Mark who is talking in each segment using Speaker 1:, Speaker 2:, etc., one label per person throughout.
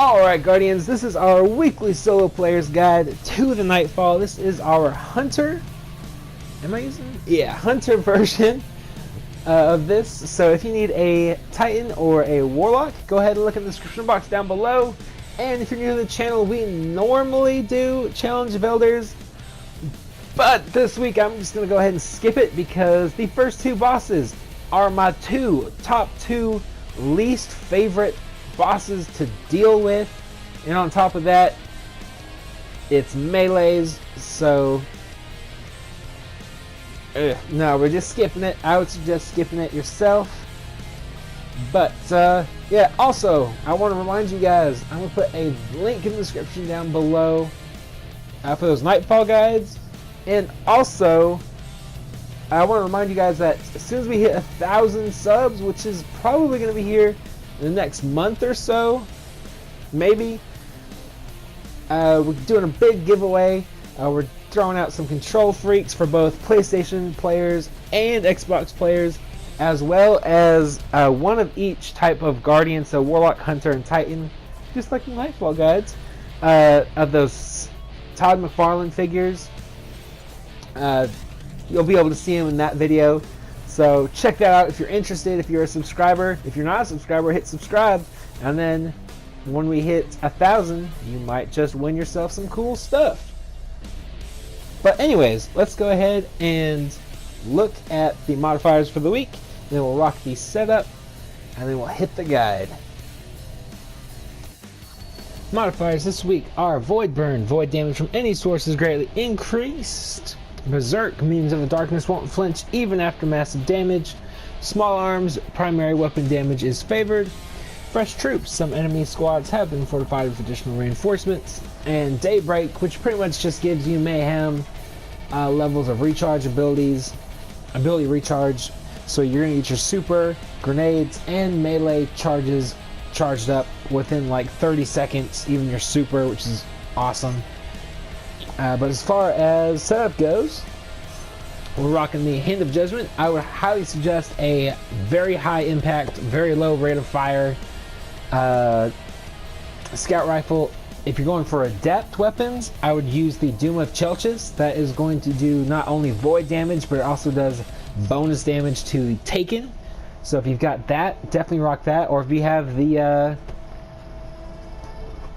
Speaker 1: Alright Guardians, this is our weekly solo players guide to the Nightfall. This is our Hunter, Hunter version of this. So if you need a Titan or a Warlock, go ahead and look in the description box down below. And if you're new to the channel, we normally do Challenge of Elders, but this week I'm just going to go ahead and skip it because the first two bosses are my top two least favorite bosses to deal with, and on top of that it's melees, so no, we're just skipping it. I would suggest skipping it yourself. But yeah, also I want to remind you guys, I'm going to put a link in the description down below for those Nightfall guides, and also I want to remind you guys that as soon as we hit 1,000 subs, which is probably going to be here in the next month or so, maybe, we're doing a big giveaway. We're throwing out some control freaks for both PlayStation players and Xbox players, as well as one of each type of Guardian, so Warlock, Hunter, and Titan, just like the Nightfall guides, of those Todd McFarlane figures. You'll be able to see them in that video. So check that out if you're interested, if you're a subscriber. If you're not a subscriber, hit subscribe. And then when we hit 1,000, you might just win yourself some cool stuff. But anyways, let's go ahead and look at the modifiers for the week. Then we'll rock the setup, and then we'll hit the guide. Modifiers this week are Void Burn. Void damage from any source is greatly increased. Berserk, Minions of the Darkness won't flinch even after massive damage. Small arms, primary weapon damage is favored. Fresh troops, some enemy squads have been fortified with additional reinforcements. And Daybreak, which pretty much just gives you mayhem levels of recharge ability recharge. So you're gonna get your super, grenades, and melee charges charged up within like 30 seconds, even your super, which is awesome. But as far as setup goes, we're rocking the Hand of Judgment. I would highly suggest a very high impact, very low rate of fire scout rifle. If you're going for adept weapons, I would use the Doom of Chelchis. That is going to do not only void damage, but it also does bonus damage to Taken. So if you've got that, definitely rock that. Or if you have the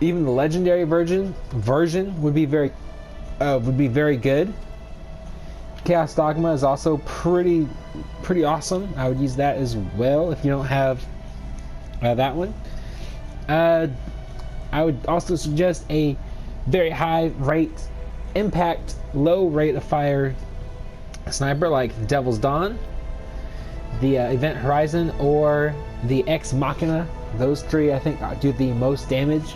Speaker 1: even the legendary version would be very good. Chaos Dogma is also pretty awesome. I would use that as well if you don't have that one. I would also suggest a very high rate impact, low rate of fire sniper like the Devil's Dawn, the Event Horizon, or the Ex Machina. Those three I think do the most damage.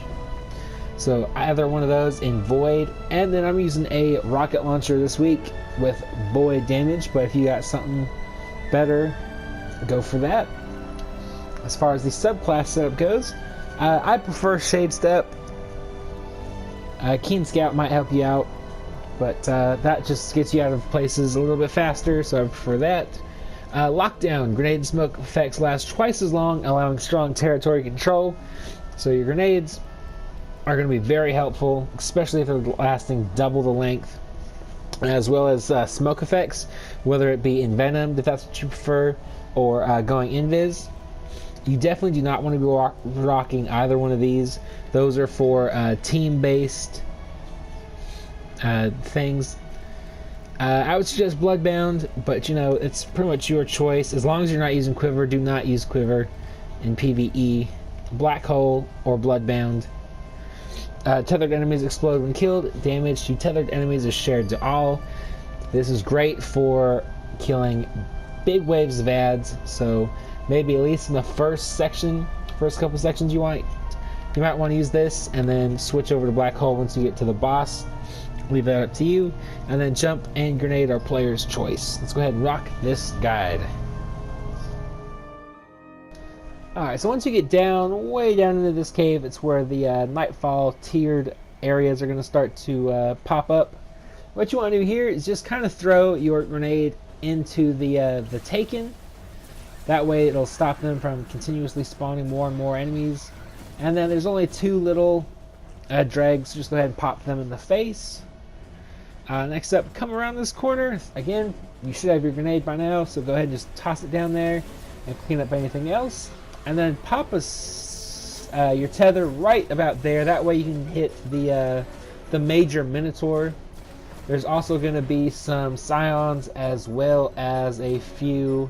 Speaker 1: So either one of those in Void, and then I'm using a rocket launcher this week with Void damage, but if you got something better, go for that. As far as the subclass setup goes, I prefer Shade Step. Keen Scout might help you out, but that just gets you out of places a little bit faster, so I prefer that. Lockdown, grenade and smoke effects last twice as long, allowing strong territory control. So your grenades are going to be very helpful, especially if they're lasting double the length, as well as smoke effects, whether it be envenomed if that's what you prefer, or going invis. You definitely do not want to be rocking either one of these. Those are for team-based things. I would suggest Bloodbound, but you know, it's pretty much your choice. As long as you're not using Quiver, do not use Quiver in PvE. Black Hole or Bloodbound. Tethered enemies explode when killed. Damage to tethered enemies is shared to all. This is great for killing big waves of ads, so maybe at least in the first couple sections you might want to use this, and then switch over to Black Hole once you get to the boss. Leave that up to you, and then jump and grenade are player's choice. Let's go ahead and rock this guide. Alright, so once you get down, way down into this cave, it's where the Nightfall tiered areas are going to start to pop up. What you want to do here is just kind of throw your grenade into the Taken. That way it'll stop them from continuously spawning more and more enemies. And then there's only 2 little dregs. Just go ahead and pop them in the face. Next up, come around this corner. Again, you should have your grenade by now, so go ahead and just toss it down there and clean up anything else. And then pop your tether right about there. That way you can hit the major Minotaur. There's also going to be some Scions as well as a few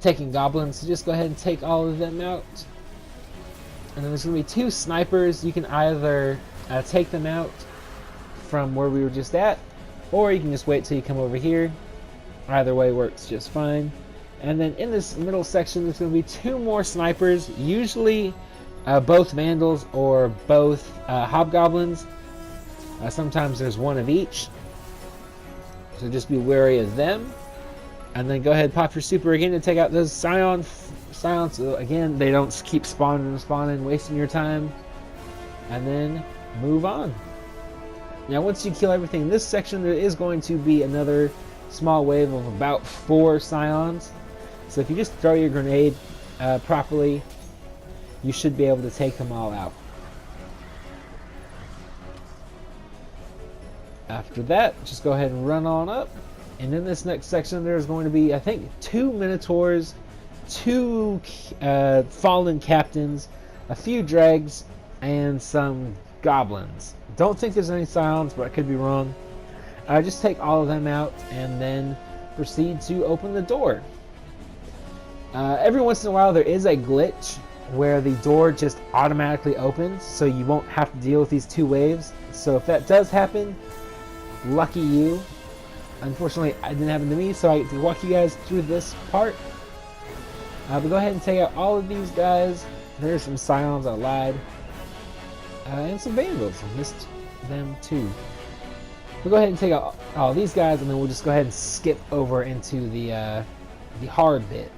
Speaker 1: taking goblins. So just go ahead and take all of them out. And then there's going to be 2 snipers. You can either take them out from where we were just at, or you can just wait till you come over here. Either way works just fine. And then in this middle section there's going to be 2 more snipers, usually both vandals or both hobgoblins. Sometimes there's 1 of each, so just be wary of them. And then go ahead and pop your super again to take out those Scions. So again, they don't keep spawning and spawning, wasting your time. And then move on. Now once you kill everything in this section, there is going to be another small wave of about 4 Scions. So if you just throw your grenade properly, you should be able to take them all out. After that, just go ahead and run on up. And in this next section, there's going to be, I think, 2 Minotaurs, 2 fallen captains, a few dregs, and some goblins. Don't think there's any Scions, but I could be wrong. Just take all of them out and then proceed to open the door. Every once in a while, there is a glitch where the door just automatically opens, so you won't have to deal with these 2 waves. So if that does happen, lucky you. Unfortunately, it didn't happen to me, so I get to walk you guys through this part. But go ahead and take out all of these guys. There's some Scions, I lied. And some Vandals, I missed them too. We'll go ahead and take out all these guys, and then we'll just go ahead and skip over into the hard bit.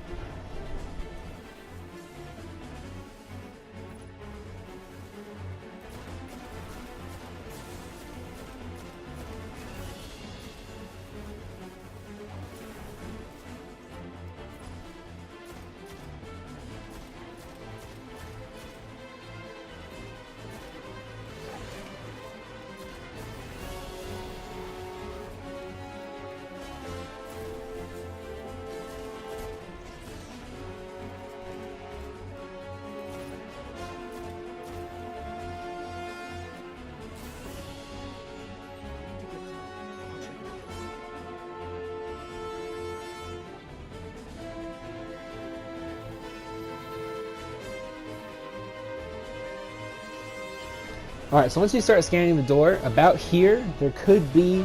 Speaker 1: Alright, so once you start scanning the door, about here, there could be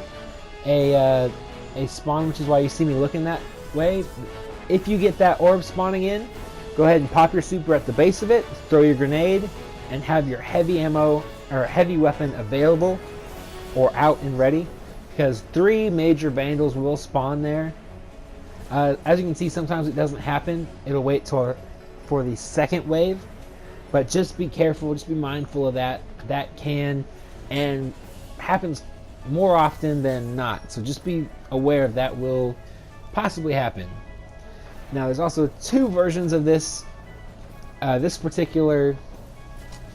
Speaker 1: a spawn, which is why you see me looking that way. If you get that orb spawning in, go ahead and pop your super at the base of it, throw your grenade, and have your heavy ammo, or heavy weapon available, or out and ready, because 3 major vandals will spawn there. As you can see, sometimes it doesn't happen. It'll wait for the second wave. But just be careful, just be mindful of that. That can and happens more often than not. So just be aware of that will possibly happen. Now there's also 2 versions of this particular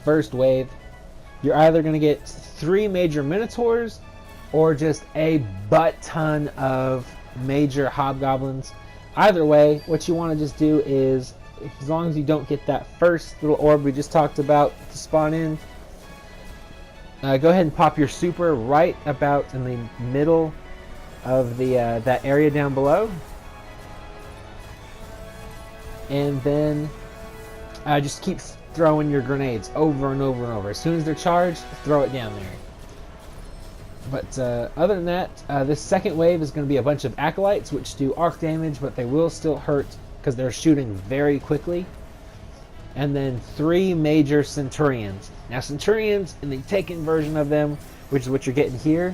Speaker 1: first wave. You're either going to get 3 major Minotaurs or just a butt ton of major hobgoblins. Either way, what you want to just do is, as long as you don't get that first little orb we just talked about to spawn in, go ahead and pop your super right about in the middle of the that area down below, and then just keep throwing your grenades over and over and over. As soon as they're charged, throw it down there. But other than that, this second wave is going to be a bunch of acolytes which do arc damage, but they will still hurt because they're shooting very quickly. And then 3 major Centurions. Now Centurions, in the taken version of them, which is what you're getting here,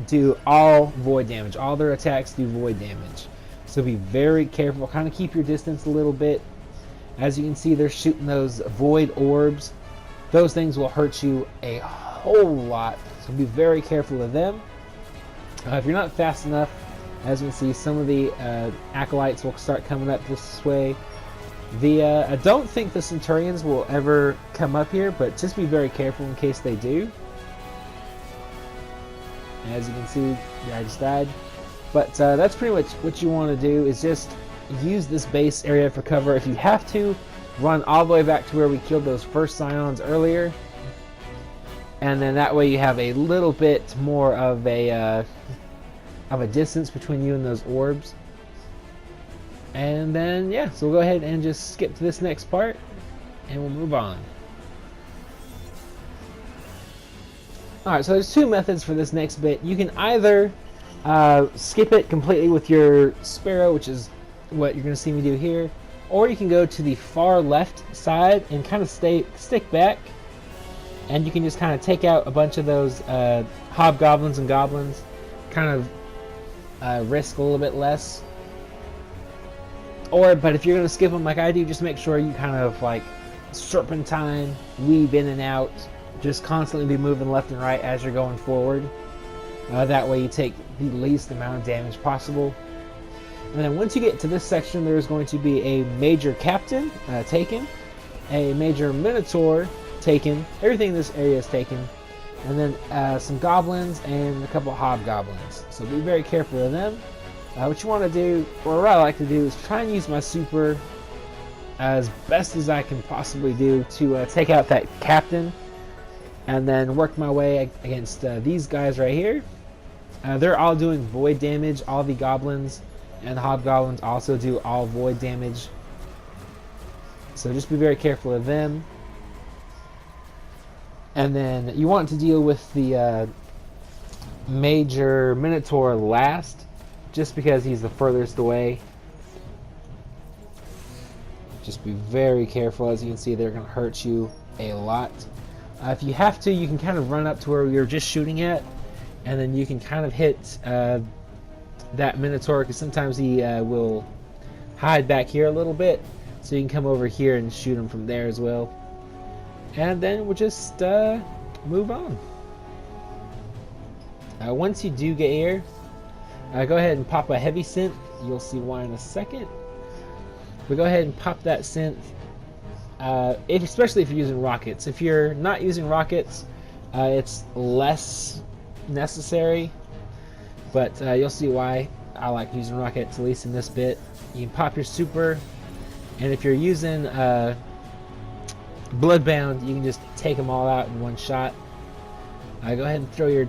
Speaker 1: do all void damage. All their attacks do void damage. So be very careful. Kind of keep your distance a little bit. As you can see, they're shooting those void orbs. Those things will hurt you a whole lot. So be very careful of them. If you're not fast enough, as you can see, some of the acolytes will start coming up this way. I don't think the Centurions will ever come up here, but just be very careful in case they do. As you can see, the guy just died. But that's pretty much what you want to do, is just use this base area for cover. If you have to, run all the way back to where we killed those first Scions earlier. And then that way you have a little bit more of a distance between you and those orbs. And then, yeah, so we'll go ahead and just skip to this next part, and we'll move on. Alright, so there's two methods for this next bit. You can either skip it completely with your Sparrow, which is what you're going to see me do here, or you can go to the far left side and kind of stick back, and you can just kind of take out a bunch of those hobgoblins and goblins, kind of risk a little bit less. But if you're going to skip them like I do, just make sure you kind of like serpentine, weave in and out, just constantly be moving left and right as you're going forward. That way you take the least amount of damage possible. And then once you get to this section, there's going to be a major captain taken, a major minotaur taken, everything in this area is taken, and then some goblins and a couple of hobgoblins. So be very careful of them. What you want to do, or what I like to do, is try and use my super as best as I can possibly do to take out that captain, and then work my way against these guys right here. They're all doing void damage. All the goblins and the hobgoblins also do all void damage. So just be very careful of them. And then you want to deal with the major minotaur last, just because he's the furthest away. Just be very careful. As you can see, they're going to hurt you a lot. If you have to, you can kind of run up to where you're just shooting at, and then you can kind of hit that minotaur, because sometimes he will hide back here a little bit, so you can come over here and shoot him from there as well. And then we'll just move on. Once you do get here, go ahead and pop a heavy synth. You'll see why in a second. But go ahead and pop that synth, especially if you're using rockets. If you're not using rockets, it's less necessary. But you'll see why I like using rockets, at least in this bit. You can pop your super, and if you're using Bloodbound, you can just take them all out in one shot. Go ahead and throw your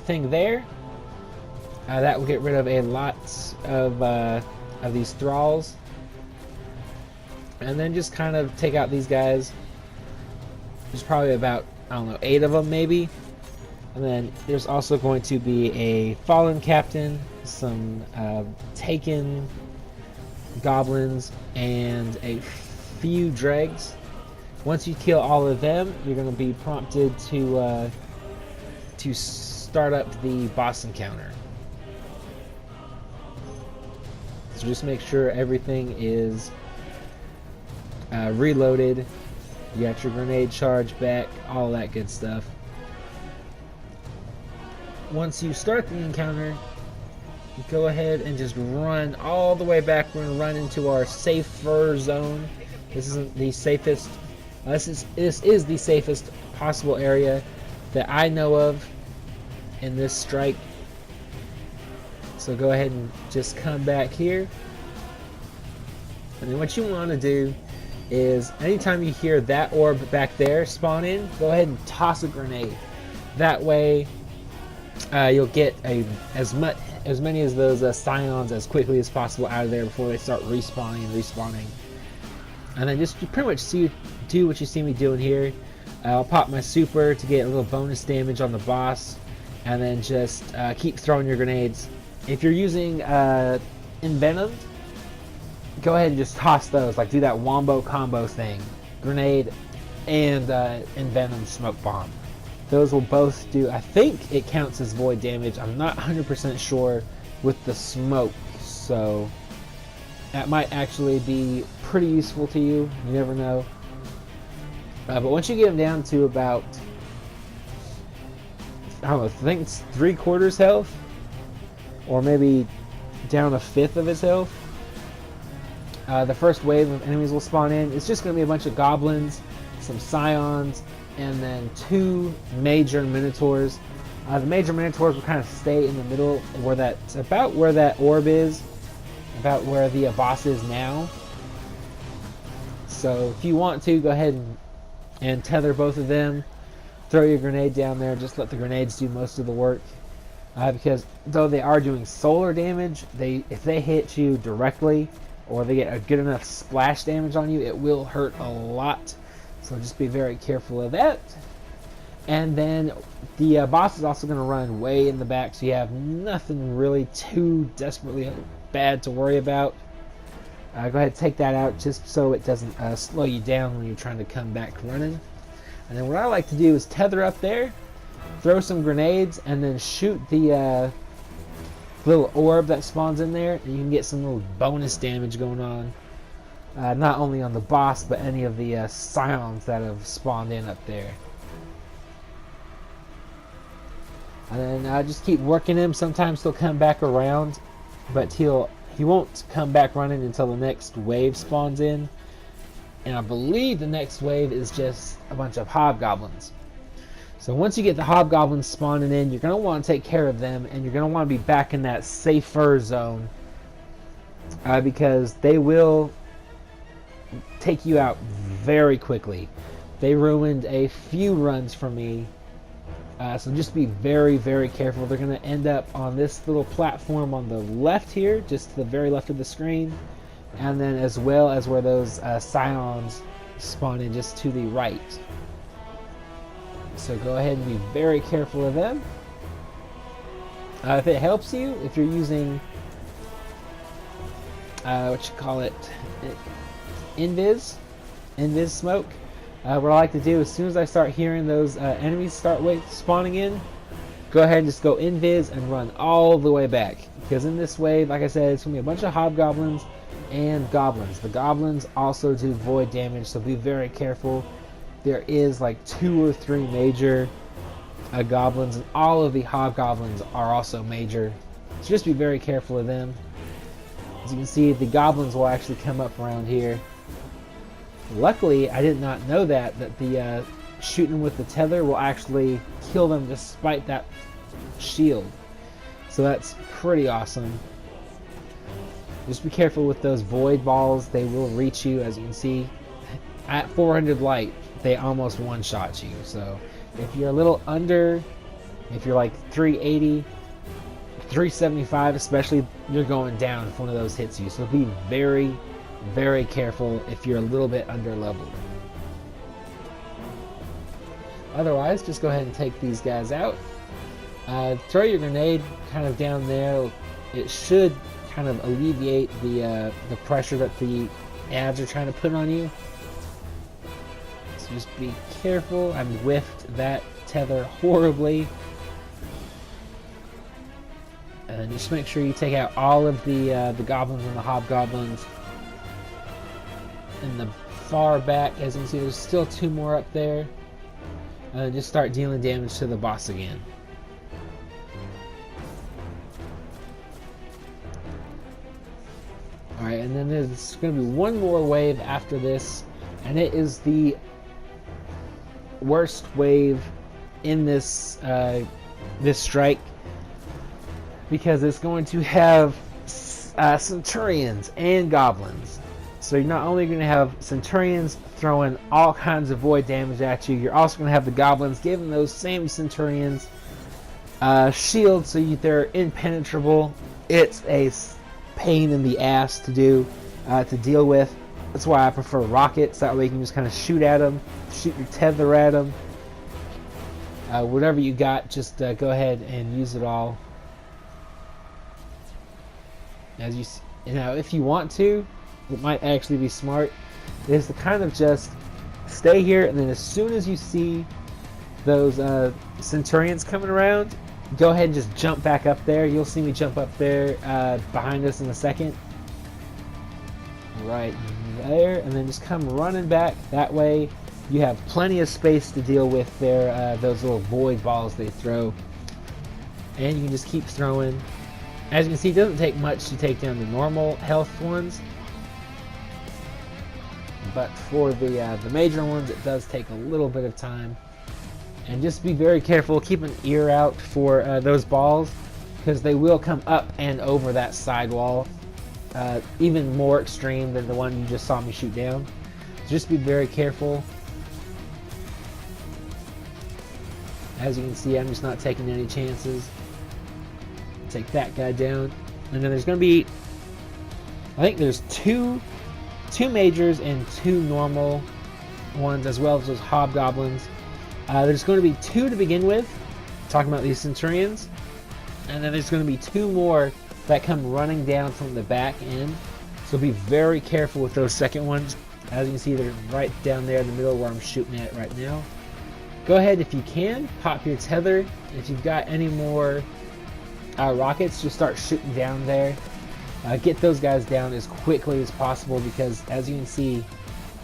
Speaker 1: thing there. That will get rid of a lot of these thralls. And then just kind of take out these guys. There's probably about, I don't know, 8 of them maybe. And then there's also going to be a fallen captain, some taken goblins, and a few dregs. Once you kill all of them, you're going to be prompted to start up the boss encounter. So just make sure everything is reloaded. You got your grenade charge back, all that good stuff. Once you start the encounter, go ahead and just run all the way back. We're going to run into our safer zone. This isn't the safest. This is the safest possible area that I know of in this strike. So go ahead and just come back here. And then what you want to do is, anytime you hear that orb back there spawn in, go ahead and toss a grenade. That way you'll get as many of those Scions as quickly as possible out of there before they start respawning and respawning. And then just pretty much do what you see me doing here. I'll pop my super to get a little bonus damage on the boss, and then just keep throwing your grenades. If you're using Envenomed, go ahead and just toss those, like do that wombo combo thing. Grenade and Envenomed smoke bomb. Those will both do, I think it counts as void damage. I'm not 100% sure with the smoke, so that might actually be pretty useful to you. You never know. But once you get him down to about, I don't know, I think it's 3/4 health, or maybe down 1/5 of his health, The first wave of enemies will spawn in. It's just going to be a bunch of goblins, some scions, and then 2 major minotaurs. The major minotaurs will kind of stay in the middle where about where that orb is, about where the boss is now. So if you want to, go ahead and tether both of them. Throw your grenade down there. Just let the grenades do most of the work. Because though they are doing solar damage, if they hit you directly or they get a good enough splash damage on you, it will hurt a lot. So just be very careful of that. And then the boss is also going to run way in the back, so you have nothing really too desperately bad to worry about. Go ahead and take that out just so it doesn't slow you down when you're trying to come back running. And then what I like to do is tether up there, throw some grenades, and then shoot the little orb that spawns in there, and you can get some little bonus damage going on. Not only on the boss, but any of the scions that have spawned in up there. And then just keep working him. Sometimes he'll come back around, but he won't come back running until the next wave spawns in. And I believe the next wave is just a bunch of hobgoblins. So once you get the hobgoblins spawning in, you're going to want to take care of them, and you're going to want to be back in that safer zone, because they will take you out very quickly. They ruined a few runs for me. So just be very, very careful. They're going to end up on this little platform on the left here, just to the very left of the screen. And then as well as where those scions spawn in just to the right. So go ahead and be very careful of them. If it helps you, if you're using, invis smoke. What I like to do, as soon as I start hearing those enemies start spawning in, go ahead and just go invis and run all the way back. Because in this wave, like I said, it's going to be a bunch of hobgoblins and goblins. The goblins also do void damage, so be very careful. There is like 2 or 3 major goblins, and all of the hobgoblins are also major. So just be very careful of them. As you can see, the goblins will actually come up around here. Luckily, I did not know that the shooting with the tether will actually kill them despite that shield. So that's pretty awesome. Just be careful with those void balls. They will reach you, as you can see. At 400 light, they almost one-shot you. So if you're a little under, if you're like 380, 375 especially, you're going down if one of those hits you. So be very, very careful if you're a little bit under leveled. Otherwise, just go ahead and take these guys out. Throw your grenade kind of down there. It should kind of alleviate the pressure that the ads are trying to put on you. So just be careful. I whiffed that tether horribly. And just make sure you take out all of the goblins and the hobgoblins. In the far back, as you can see, there's still 2 more up there. Just start dealing damage to the boss again. Alright, and then there's going to be one more wave after this, and it is the worst wave in this this strike, because it's going to have Centurions and goblins. So you're not only going to have Centurions throwing all kinds of void damage at you, you're also going to have the goblins giving those same Centurions shields, so they're impenetrable. It's a pain in the ass to deal with. That's why I prefer rockets. That way you can just kind of shoot at them, shoot your tether at them. Whatever you got, just go ahead and use it all. As you know, if you want to, it might actually be smart, is to kind of just stay here, and then as soon as you see those Centurions coming around, go ahead and just jump back up there. You'll see me jump up there behind us in a second. Right there, and then just come running back. That way you have plenty of space to deal with those little void balls they throw. And you can just keep throwing. As you can see, it doesn't take much to take down the normal health ones. but for the major ones, it does take a little bit of time. And just be very careful. Keep an ear out for those balls, because they will come up and over that side wall. Even more extreme than the one you just saw me shoot down. So just be very careful. As you can see, I'm just not taking any chances. Take that guy down. And then there's going to be, I think there's two majors and 2 normal ones, as well as those hobgoblins. There's going to be 2 to begin with, talking about these Centurions. And then there's going to be 2 more that come running down from the back end. So be very careful with those second ones. As you can see, they're right down there in the middle where I'm shooting at right now. Go ahead, if you can, pop your tether. If you've got any more rockets, just start shooting down there. Get those guys down as quickly as possible, because as you can see,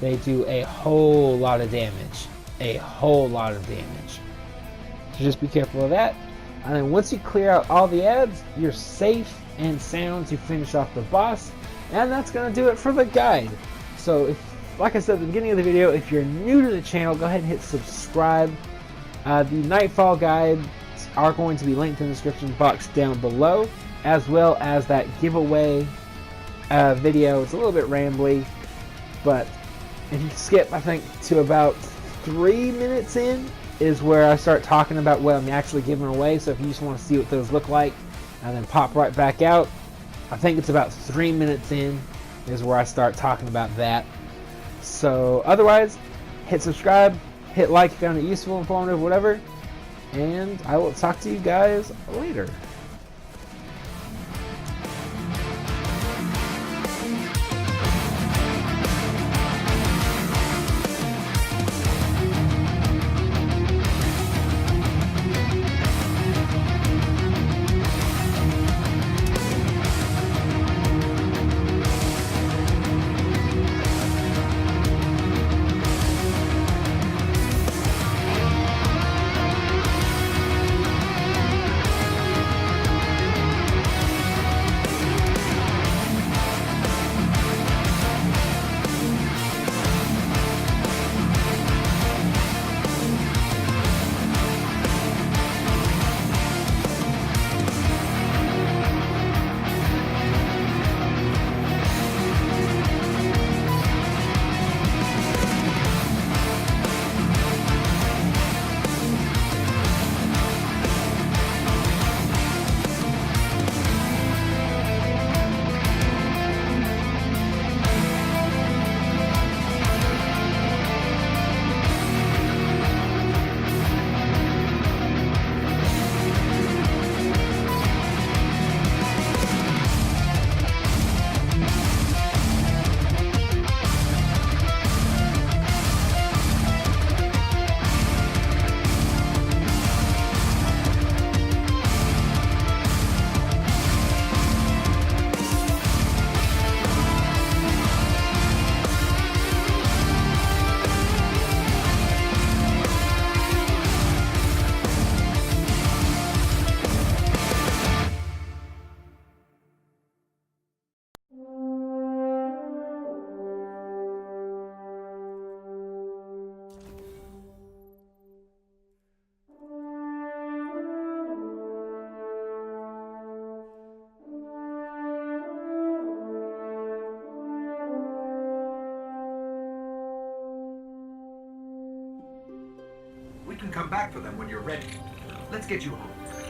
Speaker 1: they do a whole lot of damage. A whole lot of damage. So just be careful of that. And then once you clear out all the ads, you're safe and sound to finish off the boss. And that's going to do it for the guide. So if, like I said at the beginning of the video, if you're new to the channel, go ahead and hit subscribe. The Nightfall guides are going to be linked in the description box down below, as well as that giveaway video. It's a little bit rambly, but if you skip, I think, to about 3 minutes in, is where I start talking about what I'm actually giving away. So if you just want to see what those look like, and then pop right back out, I think it's about 3 minutes in is where I start talking about that. So otherwise, hit subscribe, hit like if you found it useful, informative, whatever, and I will talk to you guys later.
Speaker 2: We can come back for them when you're ready. Let's get you home.